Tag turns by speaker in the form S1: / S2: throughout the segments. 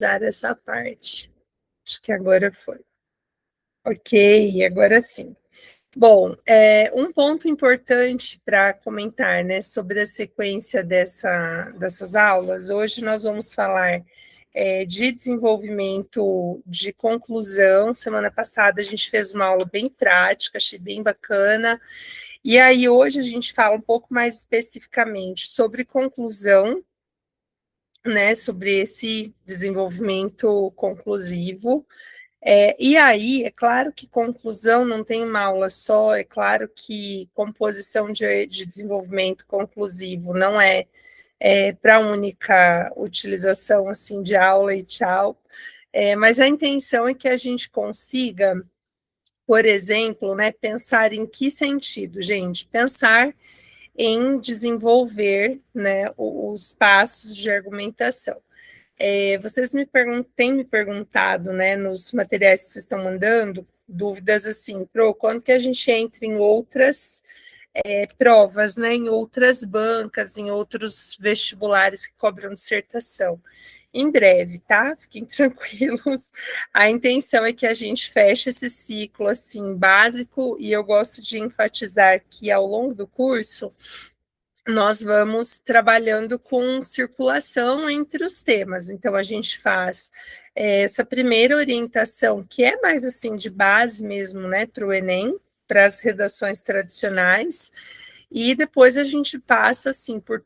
S1: Usar essa parte. Acho que agora foi. Ok, agora sim. Bom, um ponto importante para comentar, né, sobre a sequência dessas aulas. Hoje nós vamos falar de desenvolvimento de conclusão. Semana passada a gente fez uma aula bem prática, achei bem bacana. E aí hoje a gente fala um pouco mais especificamente sobre conclusão, né, sobre esse desenvolvimento conclusivo. E aí, é claro que conclusão não tem uma aula só, é claro que composição de desenvolvimento conclusivo não é para única utilização assim de aula e tchau, mas a intenção é que a gente consiga, por exemplo, né, pensar em que sentido, gente? Pensar em desenvolver, né, os passos de argumentação. Vocês têm me perguntado, né, nos materiais que vocês estão mandando, dúvidas assim, quando que a gente entra em outras provas, né, em outras bancas, em outros vestibulares que cobram dissertação? Em breve, tá? Fiquem tranquilos. A intenção é que a gente feche esse ciclo assim básico, e eu gosto de enfatizar que ao longo do curso nós vamos trabalhando com circulação entre os temas. Então, a gente faz essa primeira orientação, que é mais assim de base mesmo, né, para o Enem, para as redações tradicionais, e depois a gente passa assim por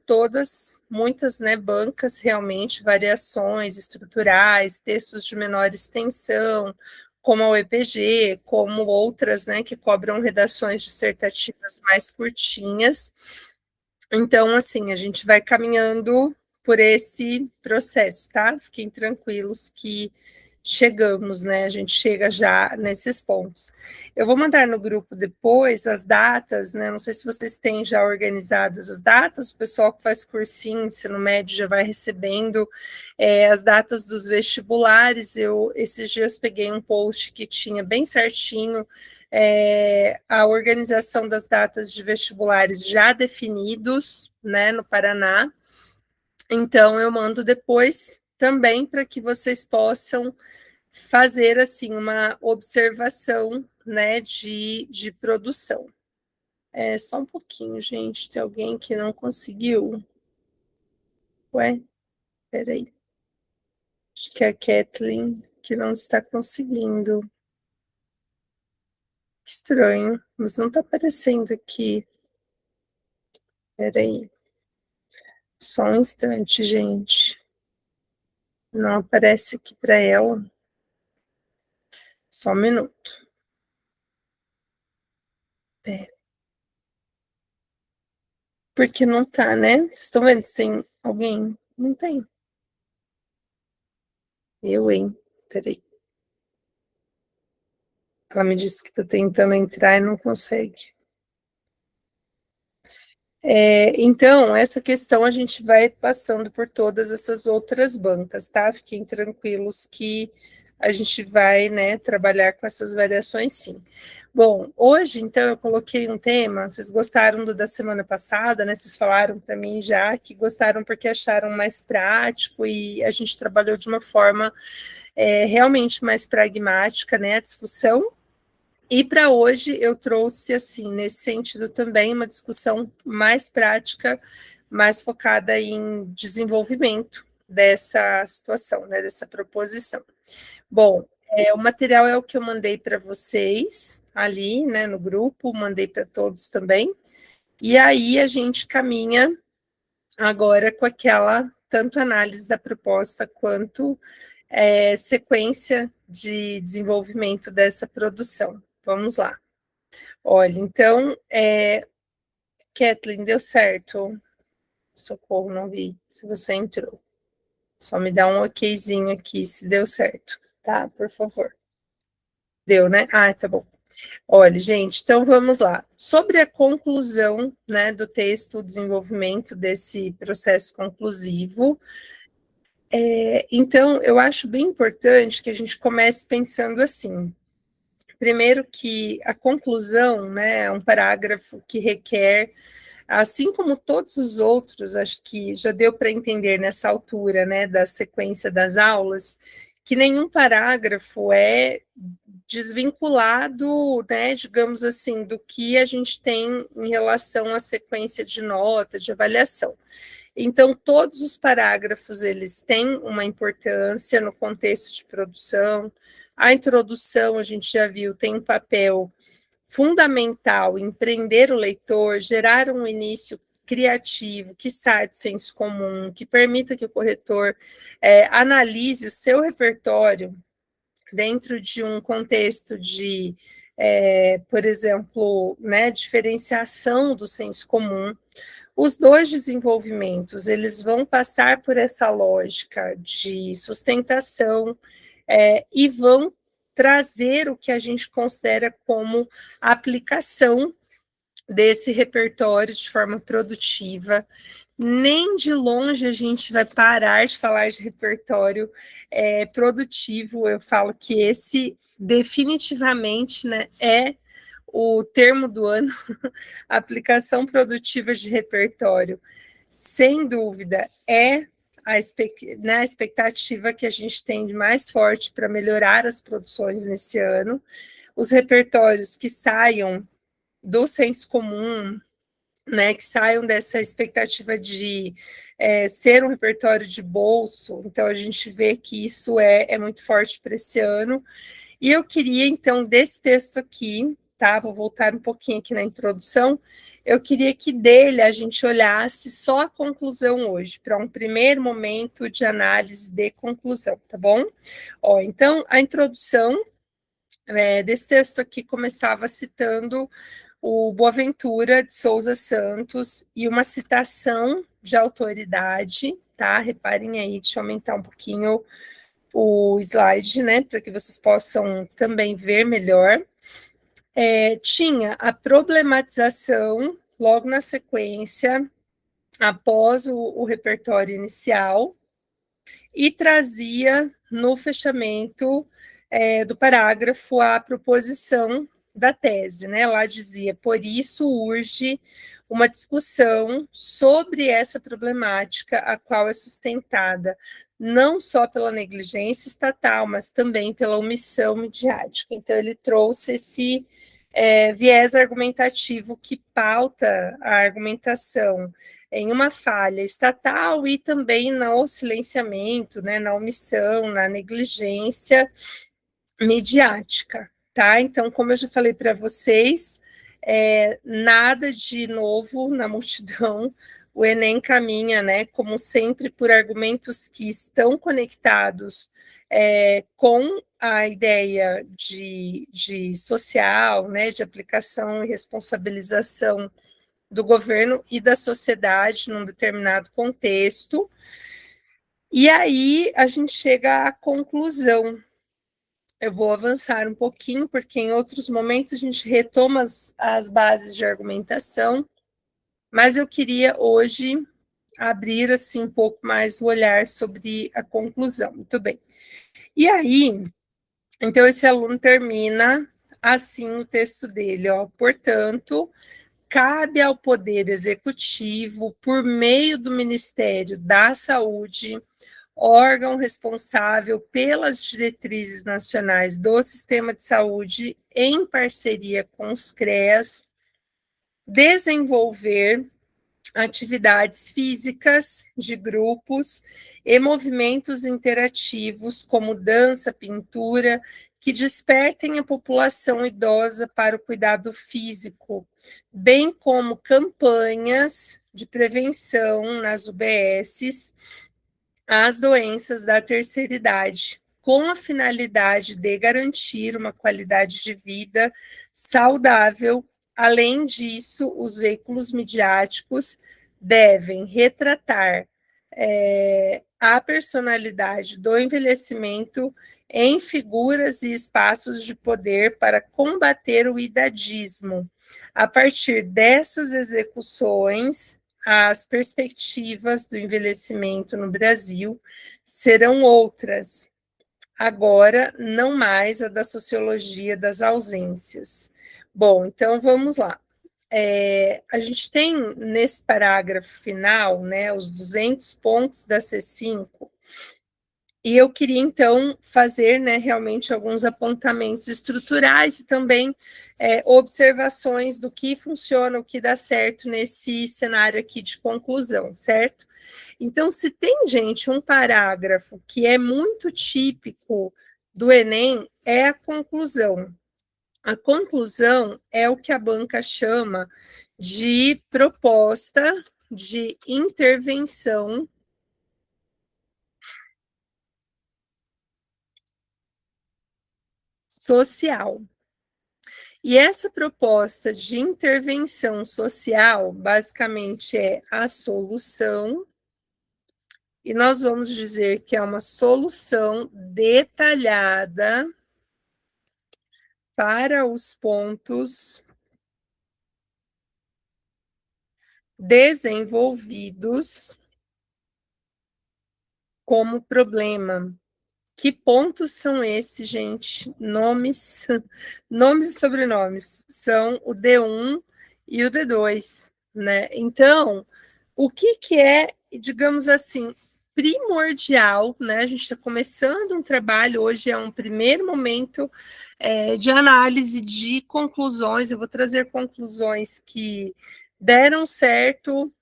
S1: muitas, né, bancas realmente, variações estruturais, textos de menor extensão, como a UEPG, como outras, né, que cobram redações dissertativas mais curtinhas. Então, assim, a gente vai caminhando por esse processo, tá? Fiquem tranquilos que chegamos, né? A gente chega já nesses pontos. Eu vou mandar no grupo depois as datas, né? Não sei se vocês têm já organizadas as datas, o pessoal que faz cursinho, ensino médio, já vai recebendo as datas dos vestibulares. Eu, esses dias, peguei um post que tinha bem certinho a organização das datas de vestibulares já definidos, né, no Paraná. Então, eu mando depois também para que vocês possam fazer, assim, uma observação, né, de produção. Só um pouquinho, gente, tem alguém que não conseguiu? Ué, peraí. Acho que é a Kathleen que não está conseguindo. Estranho, mas não está aparecendo aqui. Peraí. Só um instante, gente. Não aparece aqui para ela. Só um minuto. Porque não tá, né? Vocês estão vendo se tem alguém? Não tem. Eu, hein? Peraí. Ela me disse que tá tentando entrar e não consegue. Então, essa questão a gente vai passando por todas essas outras bancas, tá? Fiquem tranquilos que a gente vai, né, trabalhar com essas variações, sim. Bom, hoje, então, eu coloquei um tema, vocês gostaram da semana passada, né? Vocês falaram para mim já que gostaram porque acharam mais prático e a gente trabalhou de uma forma realmente mais pragmática, né, a discussão. E para hoje eu trouxe, assim, nesse sentido também, uma discussão mais prática, mais focada em desenvolvimento dessa situação, né, dessa proposição. Bom, o material é o que eu mandei para vocês ali, né, no grupo, mandei para todos também. E aí a gente caminha agora com aquela, tanto análise da proposta quanto sequência de desenvolvimento dessa produção. Vamos lá. Olha, então, Kathleen, deu certo? Socorro, não vi se você entrou. Só me dá um okzinho aqui se deu certo, tá? Por favor. Deu, né? Ah, tá bom. Olha, gente, então vamos lá. Sobre a conclusão, né, do texto, o desenvolvimento desse processo conclusivo, então eu acho bem importante que a gente comece pensando assim. Primeiro que a conclusão, né, é um parágrafo que requer Assim como todos os outros, acho que já deu para entender nessa altura, né, da sequência das aulas, que nenhum parágrafo é desvinculado, né, digamos assim, do que a gente tem em relação à sequência de nota, de avaliação. Então, todos os parágrafos, eles têm uma importância no contexto de produção. A introdução, a gente já viu, tem um papel fundamental em prender o leitor, gerar um início criativo, que saia do senso comum, que permita que o corretor analise o seu repertório dentro de um contexto de, por exemplo, né, diferenciação do senso comum. Os dois desenvolvimentos, eles vão passar por essa lógica de sustentação e vão trazer o que a gente considera como aplicação desse repertório de forma produtiva. Nem de longe a gente vai parar de falar de repertório produtivo. Eu falo que esse definitivamente, né, é o termo do ano, aplicação produtiva de repertório, sem dúvida, é a expectativa que a gente tem de mais forte para melhorar as produções nesse ano. Os repertórios que saiam do senso comum, né, que saiam dessa expectativa de ser um repertório de bolso, então a gente vê que isso é muito forte para esse ano. E eu queria, então, desse texto aqui, tá? Vou voltar um pouquinho aqui na introdução. Eu queria que dele a gente olhasse só a conclusão hoje, para um primeiro momento de análise de conclusão, tá bom? Ó, então, a introdução desse texto aqui começava citando o Boaventura de Souza Santos e uma citação de autoridade, tá? Reparem aí, deixa eu aumentar um pouquinho o slide, né, para que vocês possam também ver melhor. Tinha a problematização logo na sequência, após o repertório inicial, e trazia no fechamento do parágrafo a proposição da tese, né? Lá dizia, por isso urge uma discussão sobre essa problemática, a qual é sustentada não só pela negligência estatal, mas também pela omissão midiática. Então, ele trouxe esse viés argumentativo que pauta a argumentação em uma falha estatal e também no silenciamento, né, na omissão, na negligência midiática, tá? Então, como eu já falei para vocês, nada de novo na multidão. O Enem caminha, né, como sempre, por argumentos que estão conectados com a ideia de social, né, de aplicação e responsabilização do governo e da sociedade num determinado contexto. E aí a gente chega à conclusão. Eu vou avançar um pouquinho, porque em outros momentos a gente retoma as bases de argumentação, mas eu queria hoje abrir assim um pouco mais o olhar sobre a conclusão. Muito bem. E aí, então esse aluno termina assim o texto dele, ó. Portanto, cabe ao Poder Executivo, por meio do Ministério da Saúde, órgão responsável pelas diretrizes nacionais do sistema de saúde, em parceria com os CREAS, desenvolver atividades físicas de grupos e movimentos interativos, como dança, pintura, que despertem a população idosa para o cuidado físico, bem como campanhas de prevenção nas UBSs às doenças da terceira idade, com a finalidade de garantir uma qualidade de vida saudável. Além disso, os veículos midiáticos devem retratar a personalidade do envelhecimento em figuras e espaços de poder para combater o idadismo. A partir dessas execuções, as perspectivas do envelhecimento no Brasil serão outras. Agora, não mais a da sociologia das ausências. Bom, então vamos lá. a gente tem nesse parágrafo final, né, os 200 pontos da C5, e eu queria, então, fazer, né, realmente alguns apontamentos estruturais e também observações do que funciona, o que dá certo nesse cenário aqui de conclusão, certo? Então, se tem, gente, um parágrafo que é muito típico do Enem, é a conclusão. A conclusão é o que a banca chama de proposta de intervenção social. E essa proposta de intervenção social, basicamente, é a solução, e nós vamos dizer que é uma solução detalhada para os pontos desenvolvidos como problema. Que pontos são esses, gente? Nomes, nomes e sobrenomes. São o D1 e o D2, né? Então, o que é, digamos assim, primordial, né? A gente está começando um trabalho, hoje é um primeiro momento de análise de conclusões. Eu vou trazer conclusões que deram certo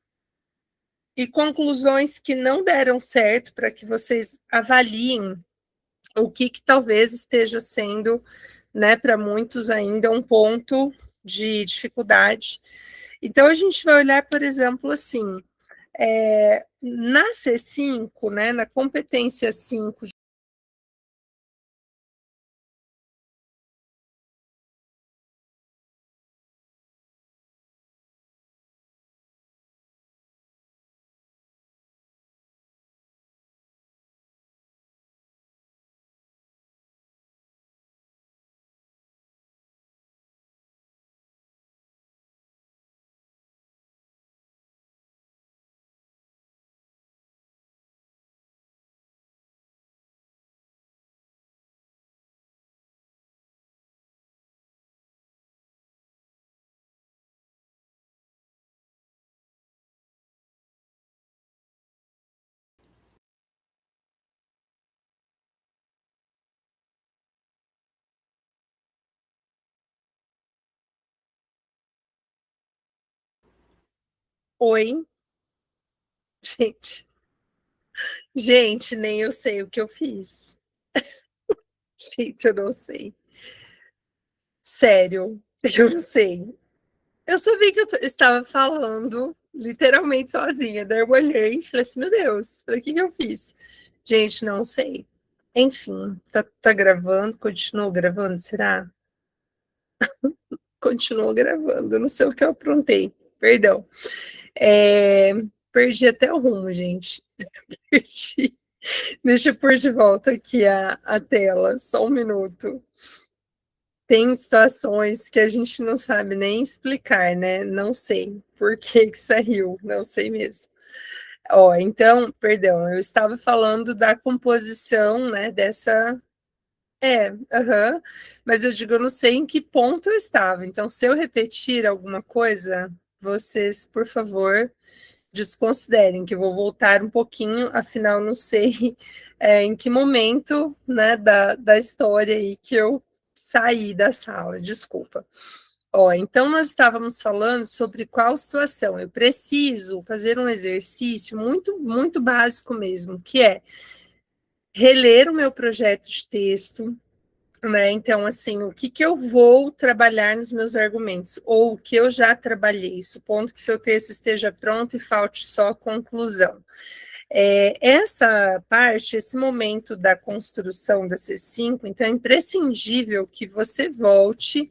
S1: e conclusões que não deram certo para que vocês avaliem o que talvez esteja sendo, né, para muitos ainda um ponto de dificuldade. Então, a gente vai olhar, por exemplo, assim, na C5, né, na competência 5. Oi, gente. Gente, nem eu sei o que eu fiz. Gente, eu não sei. Sério, eu não sei. Eu só vi que eu estava falando literalmente sozinha. Daí eu olhei e falei assim, meu Deus, falei, o que eu fiz? Gente, não sei. Enfim, tá gravando, continuou gravando, será? Continuou gravando, não sei o que eu aprontei, perdão. É, perdi até o rumo, gente. Perdi. Deixa eu pôr de volta aqui a tela, só um minuto. Tem situações que a gente não sabe nem explicar, né? Não sei por que saiu, não sei mesmo. Ó, então, perdão, eu estava falando da composição, né, dessa. Mas eu digo, eu não sei em que ponto eu estava. Então, se eu repetir alguma coisa, vocês, por favor, desconsiderem, que eu vou voltar um pouquinho, afinal, não sei em que momento, né, da história aí que eu saí da sala, desculpa. Ó, então nós estávamos falando sobre qual situação. Eu preciso fazer um exercício muito, muito básico mesmo, que é reler o meu projeto de texto, né? Então, assim, o que eu vou trabalhar nos meus argumentos, ou o que eu já trabalhei, supondo que seu texto esteja pronto e falte só a conclusão. Essa parte, esse momento da construção da C5, então é imprescindível que você volte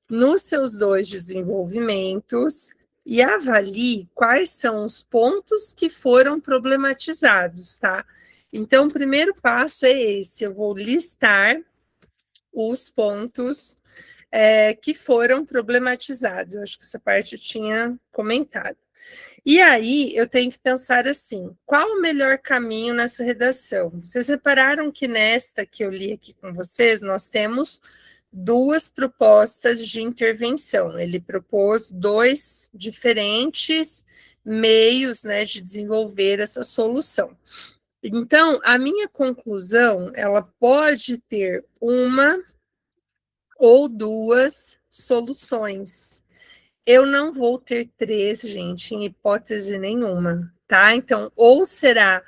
S1: nos seus dois desenvolvimentos e avalie quais são os pontos que foram problematizados, tá? Então, o primeiro passo é esse: eu vou listar os pontos que foram problematizados. Eu acho que essa parte eu tinha comentado. E aí eu tenho que pensar assim: qual o melhor caminho nessa redação? Vocês repararam que nesta que eu li aqui com vocês, nós temos duas propostas de intervenção. Ele propôs dois diferentes meios, né, de desenvolver essa solução. Então, a minha conclusão, ela pode ter uma ou duas soluções. Eu não vou ter três, gente, em hipótese nenhuma, tá? Então, ou será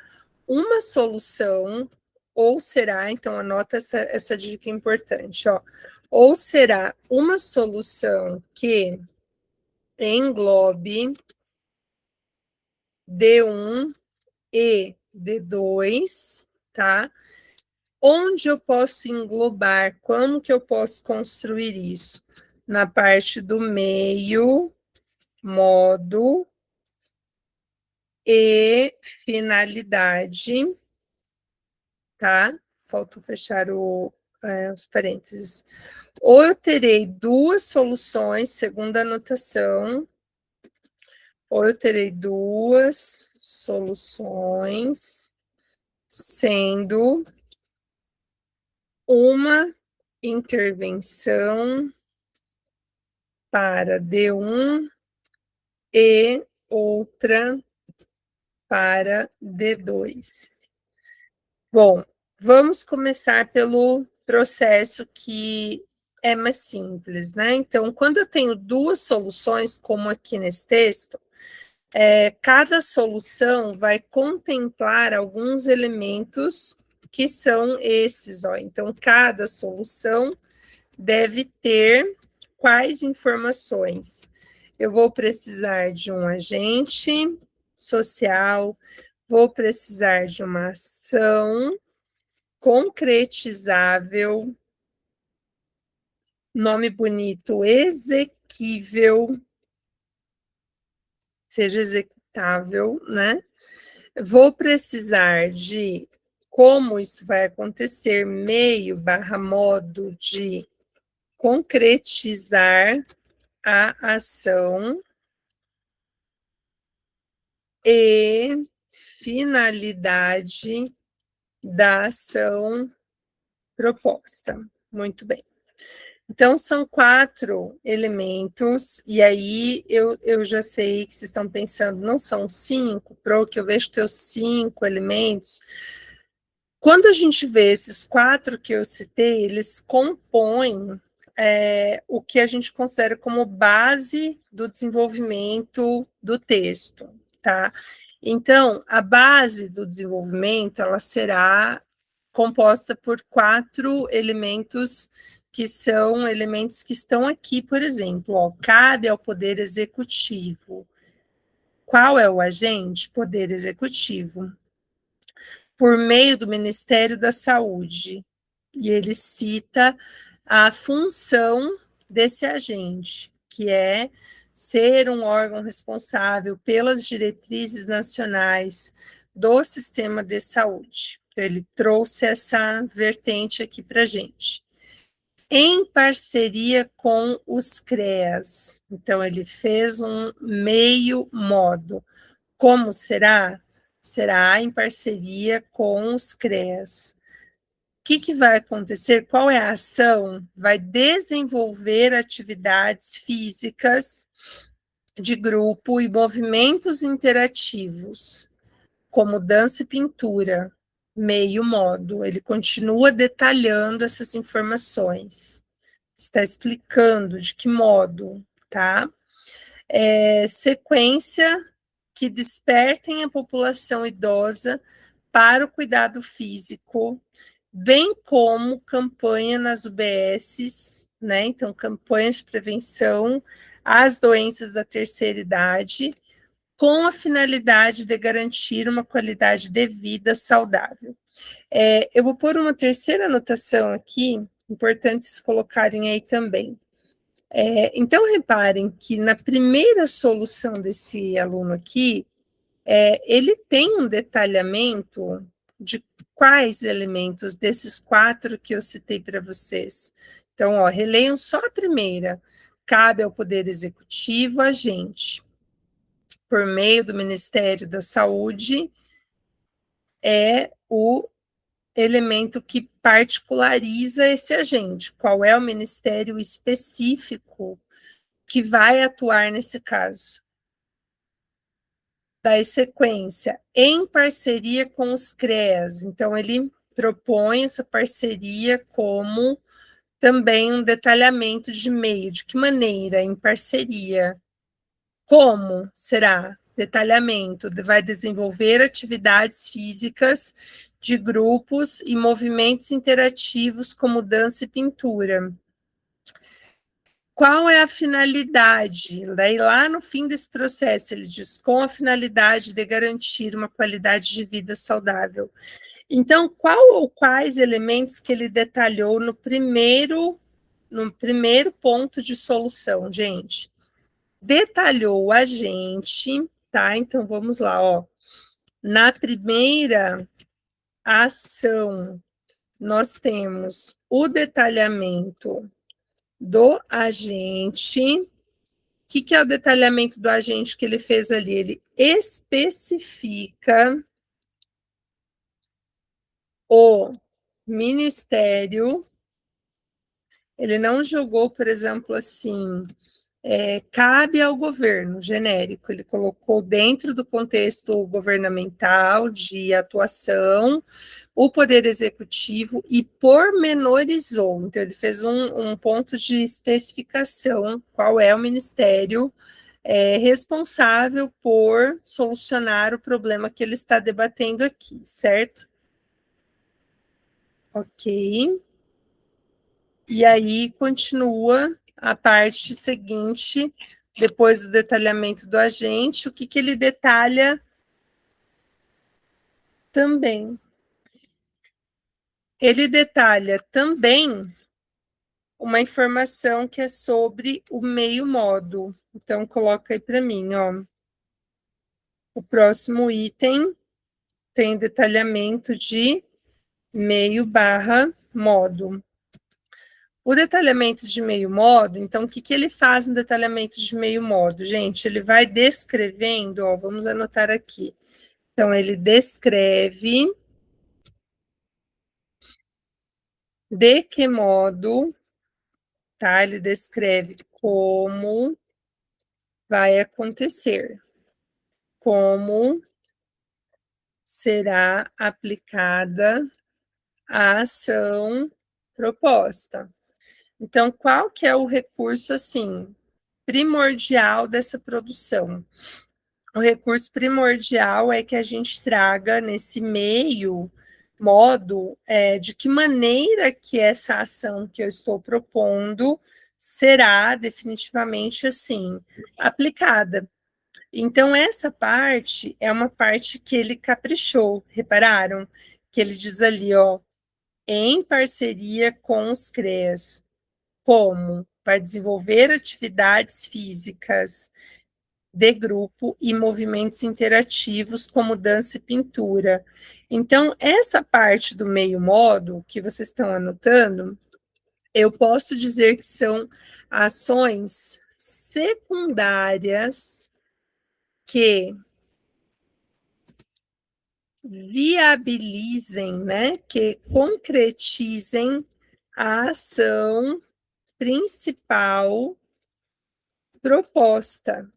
S1: uma solução, ou será, então anota essa dica importante, ó. Ou será uma solução que englobe D1 e D2, tá? Onde eu posso englobar? Como que eu posso construir isso? Na parte do meio, modo e finalidade, tá? Faltou fechar os parênteses. Ou eu terei duas soluções, segundo a anotação, ou eu terei duas soluções, sendo uma intervenção para D1 e outra para D2. Bom, vamos começar pelo processo que é mais simples, né? Então, quando eu tenho duas soluções, como aqui nesse texto, cada solução vai contemplar alguns elementos que são esses, ó. Então, cada solução deve ter quais informações? Eu vou precisar de um agente social, vou precisar de uma ação concretizável, nome bonito, exequível, seja executável, né? Vou precisar de como isso vai acontecer, meio barra modo de concretizar a ação e finalidade da ação proposta. Muito bem. Então, são 4 elementos, e aí eu já sei que vocês estão pensando, não são 5, Pro, que eu vejo que tem os 5 elementos. Quando a gente vê esses 4 que eu citei, eles compõem o que a gente considera como base do desenvolvimento do texto, tá? Então, a base do desenvolvimento, ela será composta por 4 elementos que são elementos que estão aqui, por exemplo, ó, cabe ao Poder Executivo. Qual é o agente? Poder Executivo. Por meio do Ministério da Saúde. E ele cita a função desse agente, que é ser um órgão responsável pelas diretrizes nacionais do sistema de saúde. Então, ele trouxe essa vertente aqui para a gente. Em parceria com os CREAS. Então, ele fez um meio modo. Como será? Será em parceria com os CREAS. O que vai acontecer? Qual é a ação? Vai desenvolver atividades físicas de grupo e movimentos interativos, como dança e pintura, meio modo. Ele continua detalhando essas informações, está explicando de que modo, tá? Sequência que despertem a população idosa para o cuidado físico, bem como campanha nas UBSs, né? Então, campanhas de prevenção às doenças da terceira idade, com a finalidade de garantir uma qualidade de vida saudável. Eu vou pôr uma terceira anotação aqui, importante vocês colocarem aí também. Então, reparem que na primeira solução desse aluno aqui, ele tem um detalhamento de quais elementos desses 4 que eu citei para vocês. Então, ó, releiam só a primeira. Cabe ao Poder Executivo agente, por meio do Ministério da Saúde, é o elemento que particulariza esse agente. Qual é o ministério específico que vai atuar nesse caso? Daí sequência, em parceria com os CREAS. Então, ele propõe essa parceria como também um detalhamento de meio. De que maneira? Em parceria. Como será? Detalhamento. Vai desenvolver atividades físicas de grupos e movimentos interativos como dança e pintura. Qual é a finalidade? Daí, lá no fim desse processo, ele diz, com a finalidade de garantir uma qualidade de vida saudável. Então, qual ou quais elementos que ele detalhou no primeiro ponto de solução, gente? Detalhou a gente, tá? Então, vamos lá, ó. Na primeira ação, nós temos o detalhamento do agente. O que é o detalhamento do agente que ele fez ali? Ele especifica o ministério. Ele não jogou, por exemplo, assim, cabe ao governo, genérico. Ele colocou dentro do contexto governamental de atuação o poder executivo e pormenorizou. Então, ele fez um ponto de especificação, qual é o ministério responsável por solucionar o problema que ele está debatendo aqui, certo? Ok. E aí continua a parte seguinte, depois do detalhamento do agente, o que ele detalha também. Ele detalha também uma informação que é sobre o meio modo. Então, coloca aí para mim, ó. O próximo item tem detalhamento de meio barra modo. O detalhamento de meio modo, então, o que ele faz no detalhamento de meio modo? Gente, ele vai descrevendo, ó, vamos anotar aqui. Então, ele descreve de que modo, tá? Ele descreve como vai acontecer, como será aplicada a ação proposta. Então, qual que é o recurso, assim, primordial dessa produção? O recurso primordial é que a gente traga nesse meio modo de que maneira que essa ação que eu estou propondo será definitivamente assim aplicada. Então, essa parte é uma parte que ele caprichou, repararam? Que ele diz ali, ó, em parceria com os CREAS, como vai desenvolver atividades físicas de grupo e movimentos interativos como dança e pintura. Então, essa parte do meio modo que vocês estão anotando, eu posso dizer que são ações secundárias que viabilizem, né, que concretizem a ação principal proposta.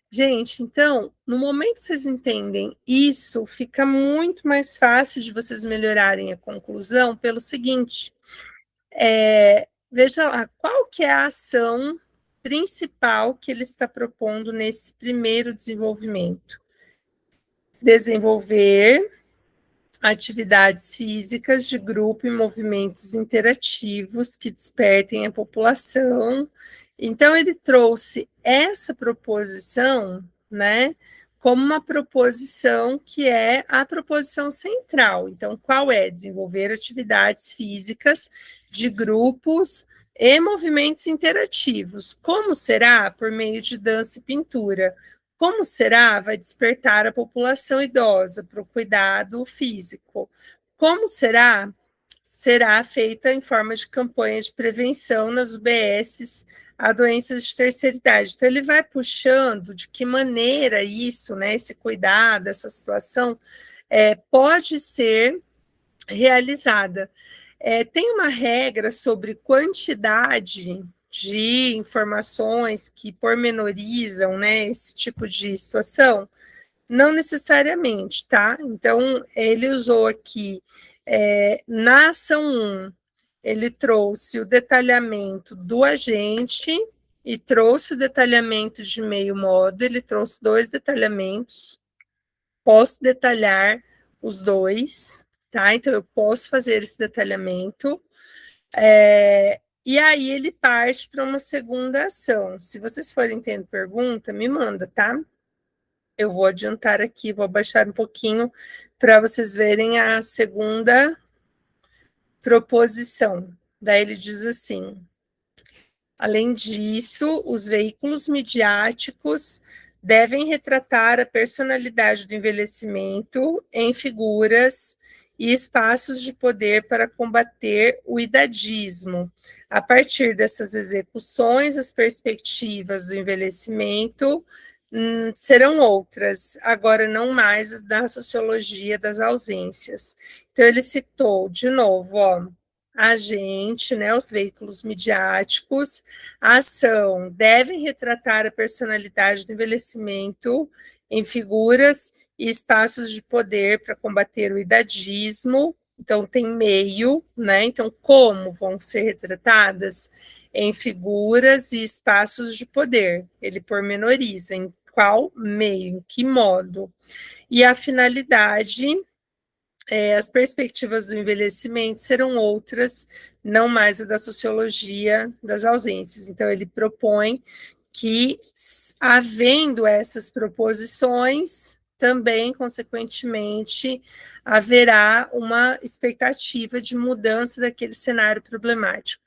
S1: Gente, então, no momento que vocês entendem isso, fica muito mais fácil de vocês melhorarem a conclusão pelo seguinte, veja lá, qual que é a ação principal que ele está propondo nesse primeiro desenvolvimento? Desenvolver atividades físicas de grupo e movimentos interativos que despertem a população. Então, ele trouxe essa proposição, né, como uma proposição que é a proposição central. Então, qual é? Desenvolver atividades físicas de grupos e movimentos interativos. Como será? Por meio de dança e pintura. Como será? Vai despertar a população idosa para o cuidado físico. Como será? Será feita em forma de campanha de prevenção nas UBSs a doenças de terceira idade. Então, ele vai puxando de que maneira isso, né, esse cuidado, essa situação, pode ser realizada. Tem uma regra sobre quantidade de informações que pormenorizam, né, esse tipo de situação? Não necessariamente, tá? Então, ele usou aqui, na ação 1, ele trouxe o detalhamento do agente e trouxe o detalhamento de meio modo, ele trouxe 2 detalhamentos, posso detalhar os 2, tá? Então, eu posso fazer esse detalhamento. E aí ele parte para uma segunda ação. Se vocês forem tendo pergunta, me manda, tá? Eu vou adiantar aqui, vou abaixar um pouquinho para vocês verem a segunda proposição. Daí ele diz assim: além disso, os veículos midiáticos devem retratar a personalidade do envelhecimento em figuras e espaços de poder para combater o idadismo. A partir dessas execuções, as perspectivas do envelhecimento serão outras, agora não mais da sociologia das ausências. Então, ele citou, de novo, ó, a gente, né, os veículos midiáticos, a ação devem retratar a personalidade do envelhecimento em figuras e espaços de poder para combater o idadismo. Então, tem meio, né? Então, como vão ser retratadas? Em figuras e espaços de poder. Ele pormenoriza em qual meio, em que modo. E a finalidade, as perspectivas do envelhecimento serão outras, não mais a da sociologia das ausências. Então, ele propõe que, havendo essas proposições, também, consequentemente, haverá uma expectativa de mudança daquele cenário problemático.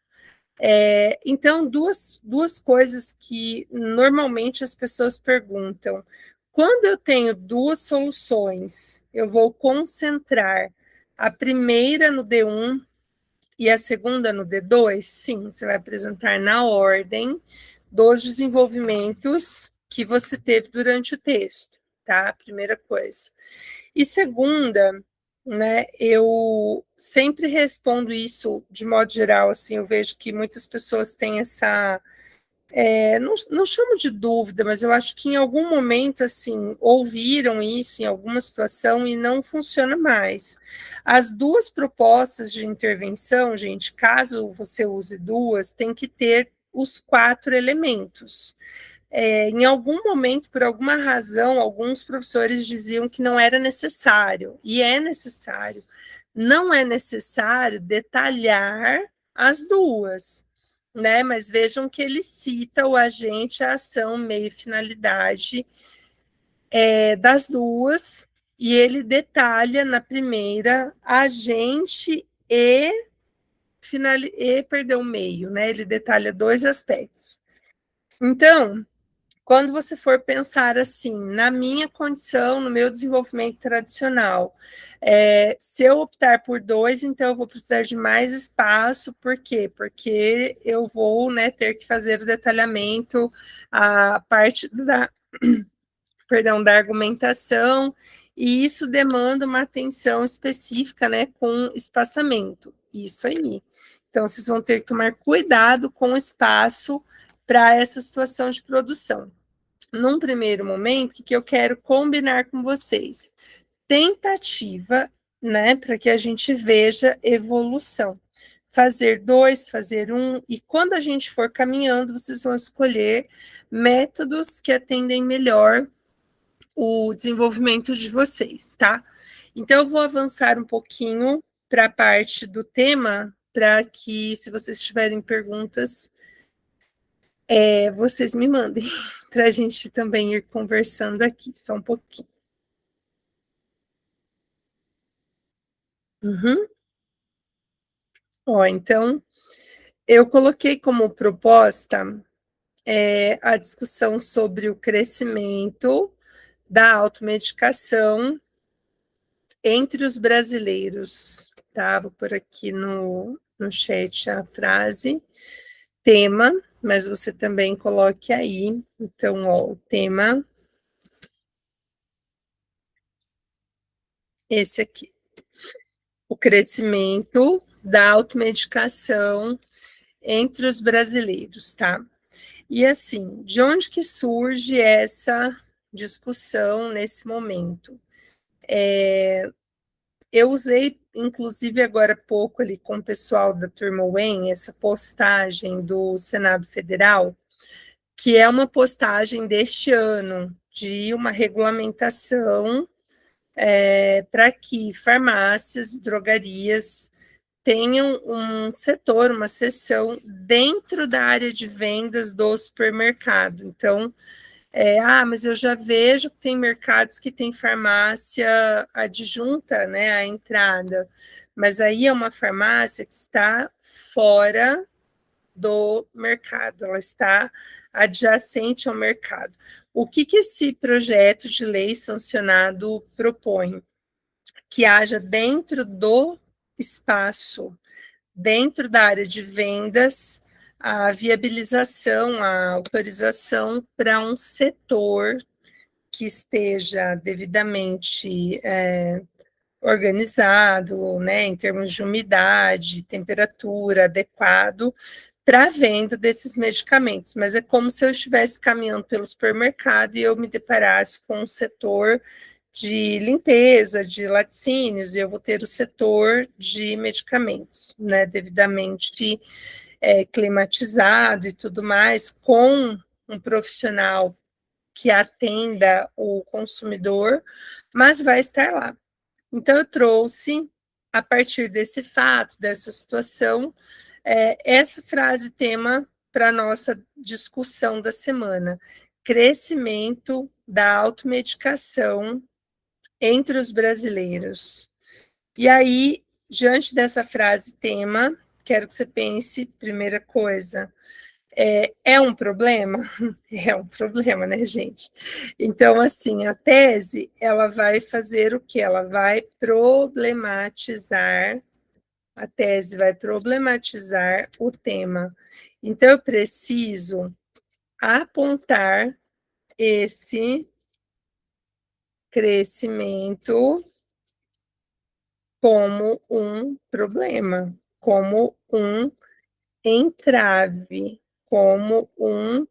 S1: Então, duas coisas que normalmente as pessoas perguntam. Quando eu tenho duas soluções, eu vou concentrar a primeira no D1 e a segunda no D2? Sim, você vai apresentar na ordem dos desenvolvimentos que você teve durante o texto, tá? Primeira coisa. E segunda, né, eu sempre respondo isso de modo geral, assim, eu vejo que muitas pessoas têm essa, não chamo de dúvida, mas eu acho que em algum momento, assim, ouviram isso em alguma situação e não funciona mais. As duas propostas de intervenção, gente, caso você use duas, tem que ter os 4 elementos. Em algum momento, por alguma razão, alguns professores diziam que não era necessário, e é necessário. Não é necessário detalhar as duas, né? Mas vejam que ele cita o agente, a ação, meio e finalidade das duas, e ele detalha na primeira agente perdão, meio, né? Ele detalha 2 aspectos. Então, quando você for pensar assim, na minha condição, no meu desenvolvimento tradicional, se eu optar por 2, então eu vou precisar de mais espaço, por quê? Porque eu vou, né, ter que fazer o detalhamento, a parte da argumentação, e isso demanda uma atenção específica, né, com espaçamento. Isso aí. Então, vocês vão ter que tomar cuidado com o espaço para essa situação de produção. Num primeiro momento, o que eu quero combinar com vocês? Tentativa, né, para que a gente veja evolução. Fazer 2, fazer 1, e quando a gente for caminhando, vocês vão escolher métodos que atendem melhor o desenvolvimento de vocês, tá? Então, eu vou avançar um pouquinho para a parte do tema, para que, se vocês tiverem perguntas, vocês me mandem, para a gente também ir conversando aqui, só um pouquinho. Uhum. Ó, então, eu coloquei como proposta a discussão sobre o crescimento da automedicação entre os brasileiros, tá? Vou pôr aqui no chat a frase, tema, mas você também coloque aí. Então, ó, o tema, esse aqui. o crescimento da automedicação entre os brasileiros, tá? E assim, de onde que surge essa discussão nesse momento? Eu usei, inclusive, agora há pouco ali com o pessoal da Turma UEM, essa postagem do Senado Federal, que é uma postagem deste ano, de uma regulamentação para que farmácias e drogarias tenham um setor, uma seção dentro da área de vendas do supermercado. Então, mas eu já vejo que tem mercados que tem farmácia adjunta, né, à entrada, mas aí é uma farmácia que está fora do mercado, ela está adjacente ao mercado. O que esse projeto de lei sancionado propõe? Que haja dentro do espaço, dentro da área de vendas, a viabilização, a autorização para um setor que esteja devidamente organizado, né, em termos de umidade, temperatura adequado para a venda desses medicamentos. Mas é como se eu estivesse caminhando pelo supermercado e eu me deparasse com um setor de limpeza, de laticínios, e eu vou ter o setor de medicamentos, né, devidamente climatizado e tudo mais, com um profissional que atenda o consumidor, mas vai estar lá. Então, eu trouxe, a partir desse fato, dessa situação, essa frase tema para a nossa discussão da semana: crescimento da automedicação entre os brasileiros. E aí, diante dessa frase tema, quero que você pense, primeira coisa, é um problema? É um problema, né, gente? Então, assim, a tese, ela vai fazer o quê? Ela vai problematizar, a tese vai problematizar o tema. Então, eu preciso apontar esse crescimento como um problema, como um entrave, como um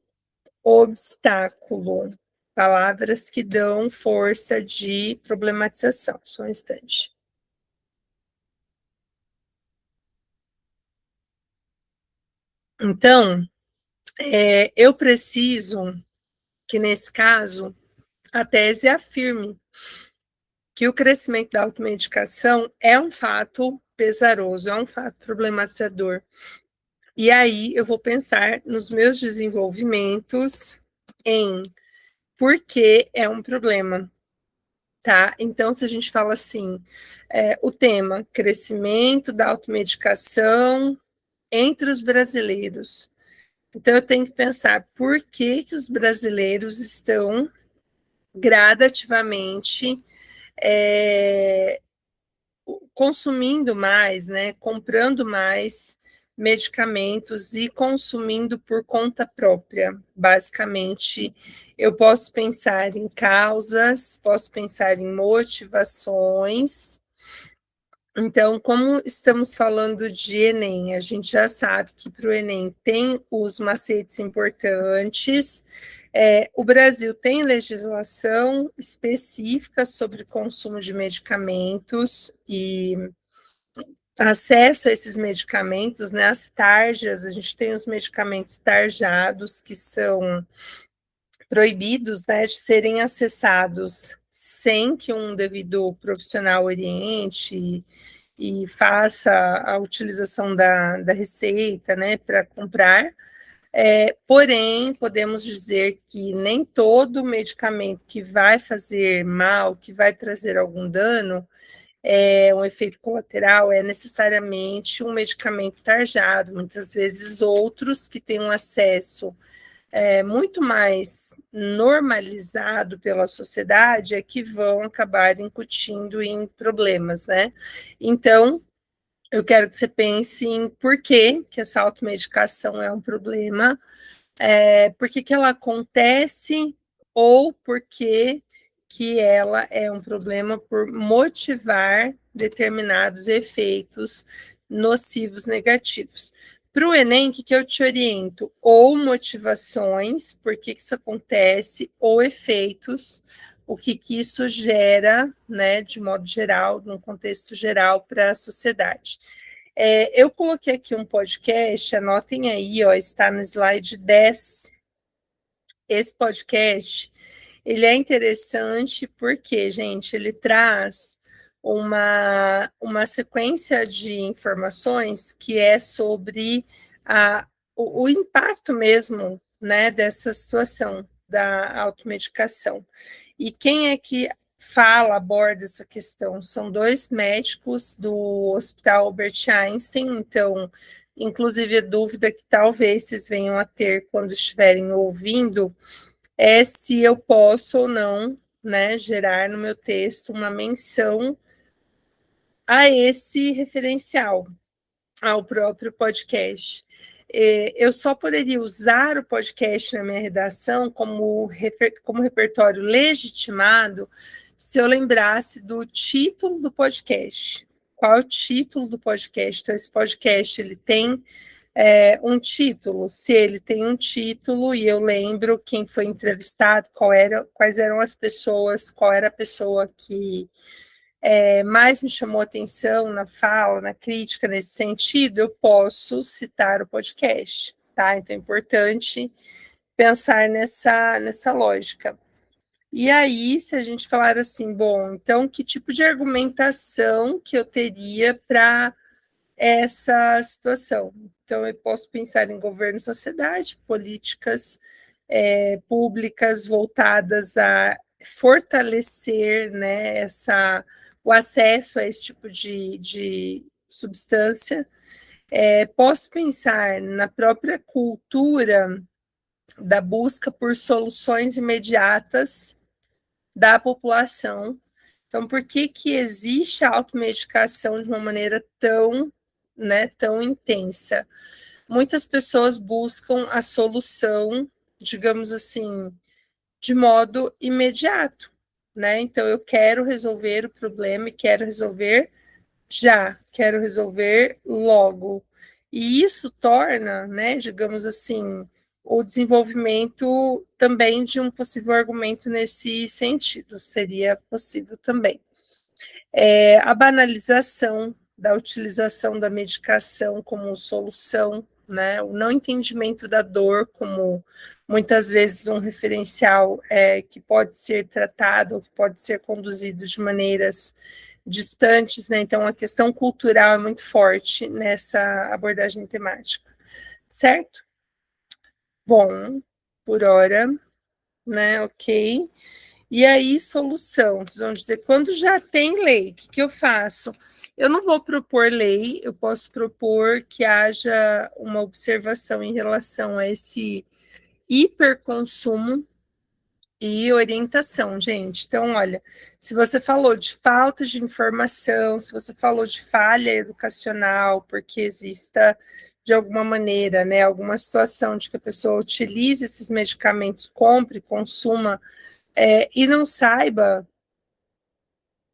S1: obstáculo. Palavras que dão força de problematização. Só um instante. Então, eu preciso que, nesse caso, a tese afirme que o crescimento da automedicação é um fato pesaroso, é um fato problematizador. E aí eu vou pensar nos meus desenvolvimentos em por que é um problema, tá? Então, se a gente fala assim, o tema crescimento da automedicação entre os brasileiros. Então, eu tenho que pensar por que os brasileiros estão gradativamente consumindo mais, né, comprando mais medicamentos e consumindo por conta própria. Basicamente, eu posso pensar em causas, posso pensar em motivações. Então, como estamos falando de Enem, a gente já sabe que para o Enem tem os macetes importantes. O Brasil tem legislação específica sobre consumo de medicamentos e acesso a esses medicamentos, né? As tarjas, a gente tem os medicamentos tarjados que são proibidos, né, de serem acessados sem que um devido profissional oriente e faça a utilização da receita, né, para comprar. Porém, podemos dizer que nem todo medicamento que vai fazer mal, que vai trazer algum dano, um efeito colateral, é necessariamente um medicamento tarjado. Muitas vezes outros que têm um acesso muito mais normalizado pela sociedade é que vão acabar incutindo em problemas, né? Então, eu quero que você pense em por que essa automedicação é um problema, por que ela acontece ou por que ela é um problema por motivar determinados efeitos nocivos negativos. Para o Enem, o que eu te oriento? Ou motivações, por que isso acontece, ou efeitos, o que isso gera, né, de modo geral, num contexto geral para a sociedade. Eu coloquei aqui um podcast, anotem aí, ó, está no slide 10. Esse podcast, ele é interessante porque, gente, ele traz uma sequência de informações que é sobre o impacto mesmo, né, dessa situação da automedicação. E quem é que aborda essa questão? São 2 médicos do Hospital Albert Einstein, então, inclusive a dúvida que talvez vocês venham a ter quando estiverem ouvindo é se eu posso ou não, né, gerar no meu texto uma menção a esse referencial, ao próprio podcast. Eu só poderia usar o podcast na minha redação como repertório legitimado se eu lembrasse do título do podcast. Qual é o título do podcast? Então, esse podcast ele tem um título. Se ele tem um título e eu lembro quem foi entrevistado, quais eram as pessoas, qual era a pessoa que mais me chamou atenção na fala, na crítica nesse sentido, eu posso citar o podcast, tá? Então é importante pensar nessa lógica. E aí, se a gente falar assim, bom, então que tipo de argumentação que eu teria para essa situação? Então, eu posso pensar em governo e sociedade, políticas públicas voltadas a fortalecer, né, o acesso a esse tipo de substância. Posso pensar na própria cultura da busca por soluções imediatas da população. Então, por que existe a automedicação de uma maneira tão, né, tão intensa? Muitas pessoas buscam a solução, digamos assim, de modo imediato, né? Então, eu quero resolver o problema e quero resolver já, quero resolver logo. E isso torna, né, digamos assim, o desenvolvimento também de um possível argumento nesse sentido, seria possível também. A banalização da utilização da medicação como solução, né, o não entendimento da dor como muitas vezes um referencial que pode ser tratado, que pode ser conduzido de maneiras distantes, né? Então a questão cultural é muito forte nessa abordagem temática, certo? Bom, por hora, né? Ok. E aí, solução, vocês vão dizer, quando já tem lei, o que eu faço? Eu não vou propor lei, eu posso propor que haja uma observação em relação a esse hiperconsumo e orientação, gente. Então, olha, se você falou de falta de informação, se você falou de falha educacional, porque exista de alguma maneira, né, alguma situação de que a pessoa utilize esses medicamentos, compre, consuma, e não saiba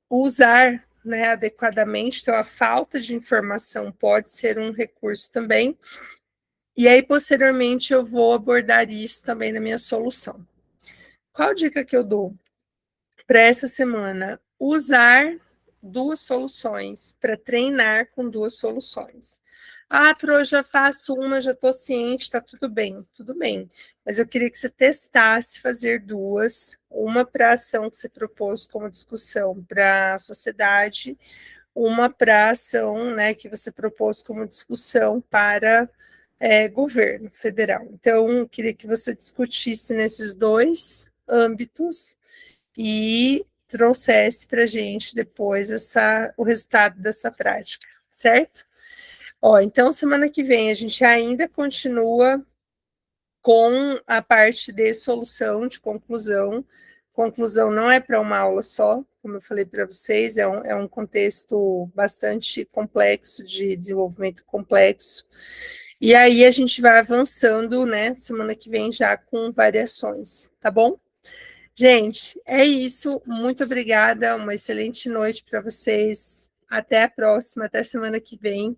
S1: usar, né, adequadamente, então a falta de informação pode ser um recurso também. E aí, posteriormente, eu vou abordar isso também na minha solução. Qual dica que eu dou para essa semana? Usar 2 soluções, para treinar com 2 soluções. Pro, eu já faço uma, já estou ciente, está tudo bem, tudo bem. Mas eu queria que você testasse fazer 2, uma para a ação que você propôs como discussão para a sociedade, uma para a ação, né, que você propôs como discussão para governo federal. Então, eu queria que você discutisse nesses 2 âmbitos e trouxesse para a gente depois o resultado dessa prática, certo? Então, semana que vem a gente ainda continua com a parte de solução, de conclusão. Conclusão não é para uma aula só, como eu falei para vocês, é um contexto bastante complexo, de desenvolvimento complexo. E aí a gente vai avançando, né, semana que vem já com variações, tá bom? Gente, é isso. Muito obrigada. Uma excelente noite para vocês. Até a próxima, até semana que vem.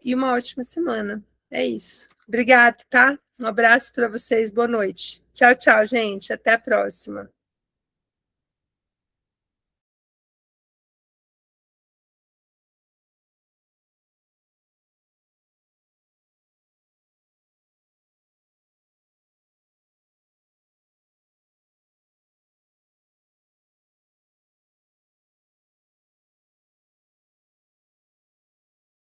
S1: E uma ótima semana. É isso. Obrigada, tá? Um abraço para vocês, boa noite. Tchau, tchau, gente. Até a próxima.